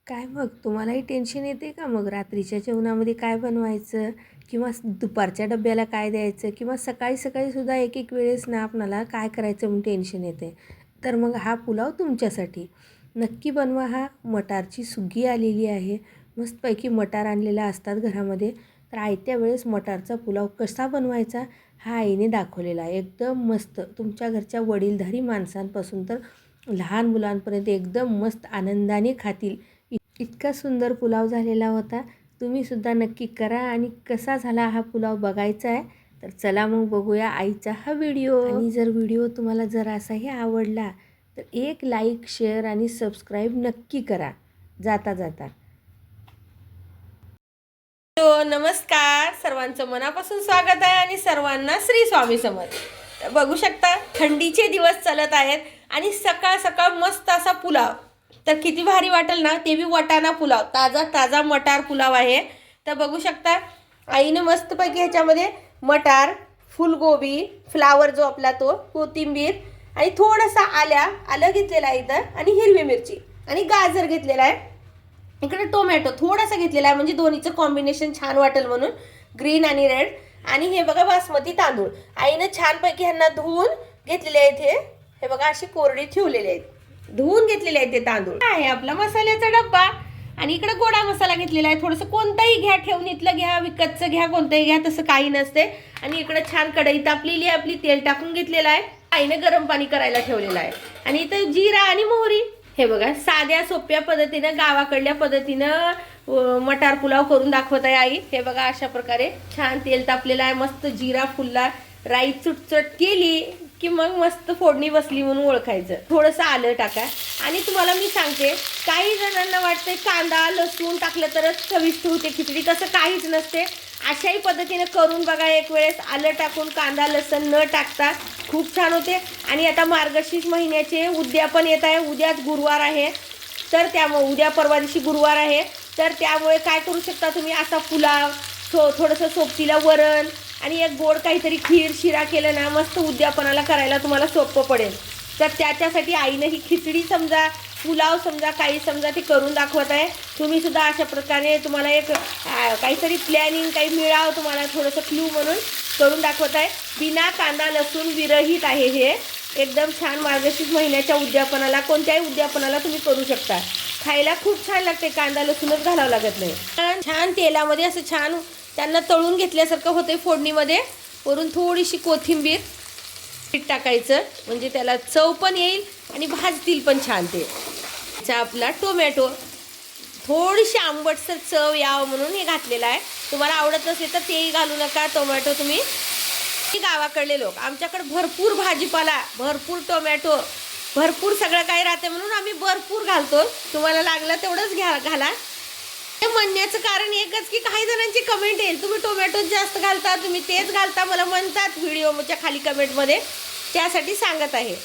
काय मग तुम्हालाही टेन्शन येते का मग रात्रीच्या जेवणामध्ये काय बनवायचं किंवा दुपारच्या डब्याला काय द्यायचं किंवा सकाळी सकाळी सुद्धा एक एक वेळेस ना आपणाला काय करायचं म्हणून टेन्शन येते. तर मग हा पुलाव तुमच्यासाठी नक्की बनवा. हा मटारची सुगी आलेली आहे, मस्तपैकी मटार आणलेला असतात घरामध्ये. तर आयत्या वेळेस मटारचा पुलाव कसा बनवायचा हा आईने दाखवलेला आहे. एकदम मस्त, तुमच्या घरच्या वडीलधारी माणसांपासून तर लहान मुलांपर्यंत एकदम मस्त आनंदाने खातील इतका सुंदर पुलाव झालेला होता. तुम्हीसुद्धा नक्की करा आणि कसा झाला हा पुलाव बघायचा आहे. तर चला मग बघूया आईचा हा व्हिडिओ. आणि जर व्हिडिओ तुम्हाला जरासाही आवडला तर एक लाईक, शेअर आणि सबस्क्राईब नक्की करा जाता जाता. नमस्कार, सर्वांचं मनापासून स्वागत आहे आणि सर्वांना श्री स्वामी समर्थ. बघू शकता थंडीचे दिवस चालत आहेत आणि सकाळ सकाळ मस्त असा पुलाव, तर किती भारी वाटेल ना. ते बी वाटाणा पुलाव, ताजा ताजा मटार पुलाव आहे. तर बघू शकता आईने मस्तपैकी ह्याच्यामध्ये मटार, फुलगोबी, फ्लावर जो आपला तो, कोथिंबीर आणि थोडासा आलं घेतलेला आहे इथं, आणि हिरवी मिरची आणि गाजर घेतलेला आहे. इकडे टोमॅटो थोडासा घेतलेला आहे म्हणजे दोन्हीचं कॉम्बिनेशन छान वाटेल म्हणून, ग्रीन आणि रेड. आणि हे बघा बासमती तांदूळ आईने छानपैकी ह्यांना धुवून घेतलेले आहेत. हे बघा अशी कोरडी ठेवलेले आहेत, धुवून घेतलेले आहेत ते तांदूळ. आहे आपला मसाल्याचा डब्बा आणि इकडे गोडा मसाला घेतलेला आहे. थोडंसं कोणताही घ्या, ठेवणीतलं घ्या, विकतचं घ्या, कोणतंही घ्या, तसं काही नसते. आणि इकडे छान कढई तापलेली आहे आपली, तेल टाकून घेतलेलं आहे. आईने गरम पाणी करायला ठेवलेलं आहे. आणि इथं जिरा आणि मोहरी. हे बघा साध्या सोप्या पद्धतीनं, गावाकडल्या पद्धतीनं मटार पुलाव करून दाखवत आहे आई. हे बघा अशा प्रकारे छान तेल तापलेलं आहे, मस्त जिरा फुलला, राई चुटचट केली की मग मस्त फोडणी बसली म्हणून ओळखायचं. थोडंसं आलं टाका. आणि तुम्हाला मी सांगते, काही जणांना वाटते कांदा लसूण टाकलं तरच चविष्ट होते खिचडी, तसं काहीच नसते. अशाही पद्धतीने करून बघा एक वेळेस. आलं टाकून कांदा लसूण न टाकता खूप छान होते. आणि आता मार्गशीर्ष महिन्याचे उद्यापन येत आहे, उद्याच गुरुवार आहे, तर त्यामुळे उद्या परवा दिवशी गुरुवार आहे, तर त्यामुळे काय करू शकता तुम्ही, असा पुलाव, थोडंसं सोबतीला वरण आणि एक गोड काहीतरी खीर शिरा केलं ना, मस्त उद्यापनाला करायला तुम्हाला सोपं पडेल. तर त्याच्यासाठी आईनं ही खिचडी समजा, पुलाव समजा, काही समजा ते करून दाखवत आहे. तुम्ही सुद्धा अशा प्रकारे तुम्हाला एक काहीतरी प्लॅनिंग काही मिळावं, तुम्हाला थोडंसं क्लू म्हणून करून दाखवत आहे. बिना कांदा लसूण विरहित आहे हे. एकदम छान मार्गशीर्ष महिन्याच्या उद्यापनाला, कोणत्याही उद्यापनाला तुम्ही करू शकता. खायला खूप छान लागते, कांदा लसूणच घालावं लागत नाही. छान तेलामध्ये असं छान त्यांना तळून घेतल्यासारखं होते फोडणीमध्ये. वरून थोडीशी कोथिंबीर टाकायचं म्हणजे त्याला चव पण येईल आणि भाजतील पण छान. ते आपला टोमॅटो थोडीशी आंबटसर चव यावं म्हणून हे घातलेलं आहे. तुम्हाला आवडत नसेल तर तेही घालू नका टोमॅटो तुम्ही. गावाकडले लोक, आमच्याकडे भरपूर भाजीपाला, भरपूर टोमॅटो, भरपूर सगळं काही राहते म्हणून आम्ही भरपूर घालतो. तुम्हाला लागलं तेवढंच घाला. हे म्हणण्याचं कारण एकच की काही जणांची कमेंट येईल, तुम्ही टोमॅटो जास्त घालता, तुम्ही तेच घालता, मला म्हणतात व्हिडिओच्या खाली कमेंटमध्ये, त्यासाठी सांगत आहे.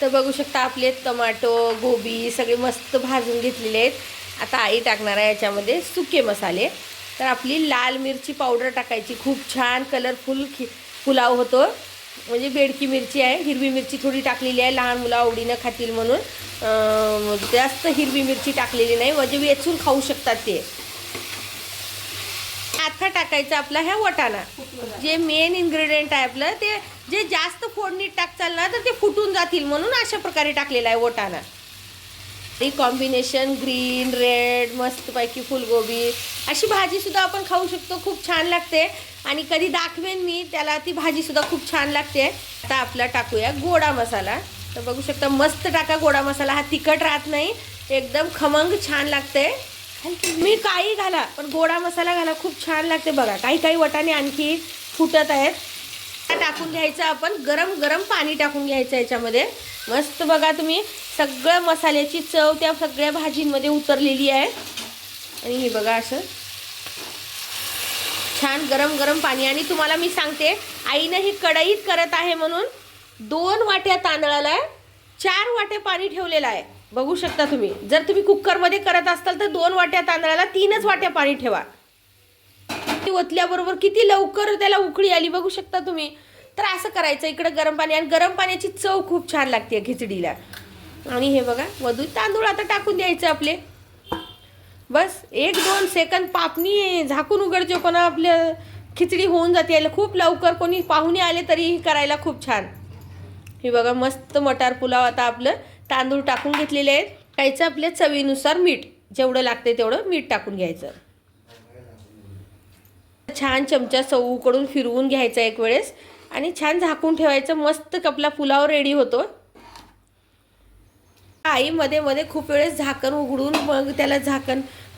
तर बघू शकता आपले टोमॅटो गोबी सगळे मस्त भाजून घेतलेले आहेत. आता आई टाकणार आहे याच्यामध्ये सुके मसाले. तर आपली लाल मिरची पावडर टाकायची, खूप छान कलरफुल पुलाव होतो. म्हणजे बेडकी मिरची आहे, हिरवी मिरची थोडी टाकलेली आहे, लहान मुलं आवडीनं खातील म्हणून. जास्त हिरवी मिरची टाकलेली नाही, म्हणजे वेचून खाऊ शकतात ते. आता टाकायचं आपला ह्या वाटाणा, जे मेन इन्ग्रेडियंट आहे आपलं, ते जे जास्त फोडणीत टाकचाल ना तर ते फुटून जातील म्हणून अशा प्रकारे टाकलेला आहे वाटाणा. ही कॉम्बिनेशन ग्रीन रेड मस्तपैकी फुलगोबी अशी भाजीसुद्धा आपण खाऊ शकतो, खूप छान लागते. आणि कधी दाखवेन मी त्याला, ती भाजीसुद्धा खूप छान लागते. आता आपला टाकूया गोडा मसाला. तर बघू शकता मस्त टाका गोडा मसाला, हा तिखट राहत नाही, एकदम खमंग छान लागते. मी काही घाला पण गोडा मसाला घाला, खूप छान लागते. बघा काही काही वाटाणे आणखी फुटत आहेत. टाकून घ्यायचं आपण, गरम गरम पाणी टाकून घ्यायचं याच्यामध्ये. मस्त बघा तुम्ही सगळं मसाल्याची चव त्या सगळ्या भाजींमध्ये उतरलेली आहे. आणि हे बघा असं छान गरम गरम पाणी. आणि तुम्हाला मी सांगते, आईनं ही कढईत करत आहे म्हणून 2 वाट्या तांदळाला 4 वाट्या पाणी ठेवलेलं आहे. बघू शकता तुम्ही, जर तुम्ही कुकरमध्ये करत असाल तर 2 वाट्या तांदळाला 3च वाट्या पाणी ठेवा. ओतल्याबरोबर किती लवकर त्याला उकळी आली बघू शकता तुम्ही. तर असं करायचं, इकडे गरम पाणी, आणि गरम पाण्याची चव खूप छान लागते खिचडीला. आणि हे बघा वधू तांदूळ आता टाकून द्यायचं आपले. बस 1-2 सेकंद पापणी झाकून उघडतो पण आपल्या खिचडी होऊन जाते. खूप लवकर कोणी पाहुणे आले तरी करायला खूप छान. हे बघा मस्त मटार पुलाव. आता आपलं तांदूळ टाकून घेतलेले आहेत. खायचं आपल्या चवीनुसार मीठ, जेवढं लागते तेवढं मीठ टाकून घ्यायचं. छान चमचा चहूकडून फिरवून घ्यायचा एक वेळेस आणि छान झाकून ठेवायचं. मस्त आपला पुलाव रेडी होतो. आई मध्ये मध्ये खूप वेळेस झाकण उघडून मग त्याला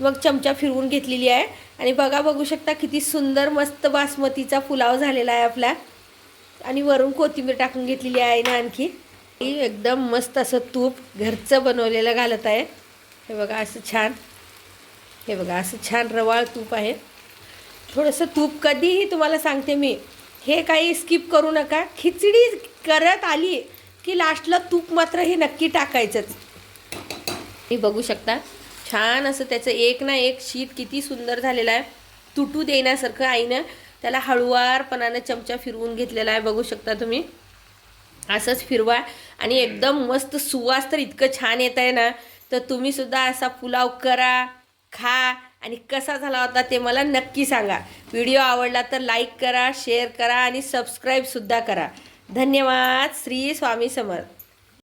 मग चमचा फिरवून घेतलेली आहे. आणि बघू शकता किती सुंदर मस्त बासमतीचा पुलाव झालेला आहे आपला. आणि वरून कोथिंबीर टाकून घेतलेली आहे ना आणखी. एकदम मस्त असं तूप घरचं बनवलेलं घालत आहे. हे बघा असं छान, हे बघा असं छान रवाळ तूप आहे. थोडंसं तूप कधीही तुम्हाला सांगते मी, हे काही स्किप करू नका. खिचडी करत आली की लास्टला तूप मात्र हे नक्की टाकायचंच. हे बघू शकता छान असं त्याचं एक ना एक शीत किती सुंदर झालेला आहे. तुटू देण्यासारखं आईनं त्याला हळुवारपणाने चमचा फिरवून घेतलेला आहे. बघू शकता तुम्ही. असंच फिरवा आणि एकदम मस्त सुवास तर इतकं छान येत आहे ना. तर तुम्हीसुद्धा असा पुलाव करा, खा आणि कसा झाला होता ते मला नक्की सांगा. व्हिडिओ आवडला तर लाईक करा, शेअर करा आणि सबस्क्राईबसुद्धा करा. धन्यवाद. श्री स्वामी समर्थ.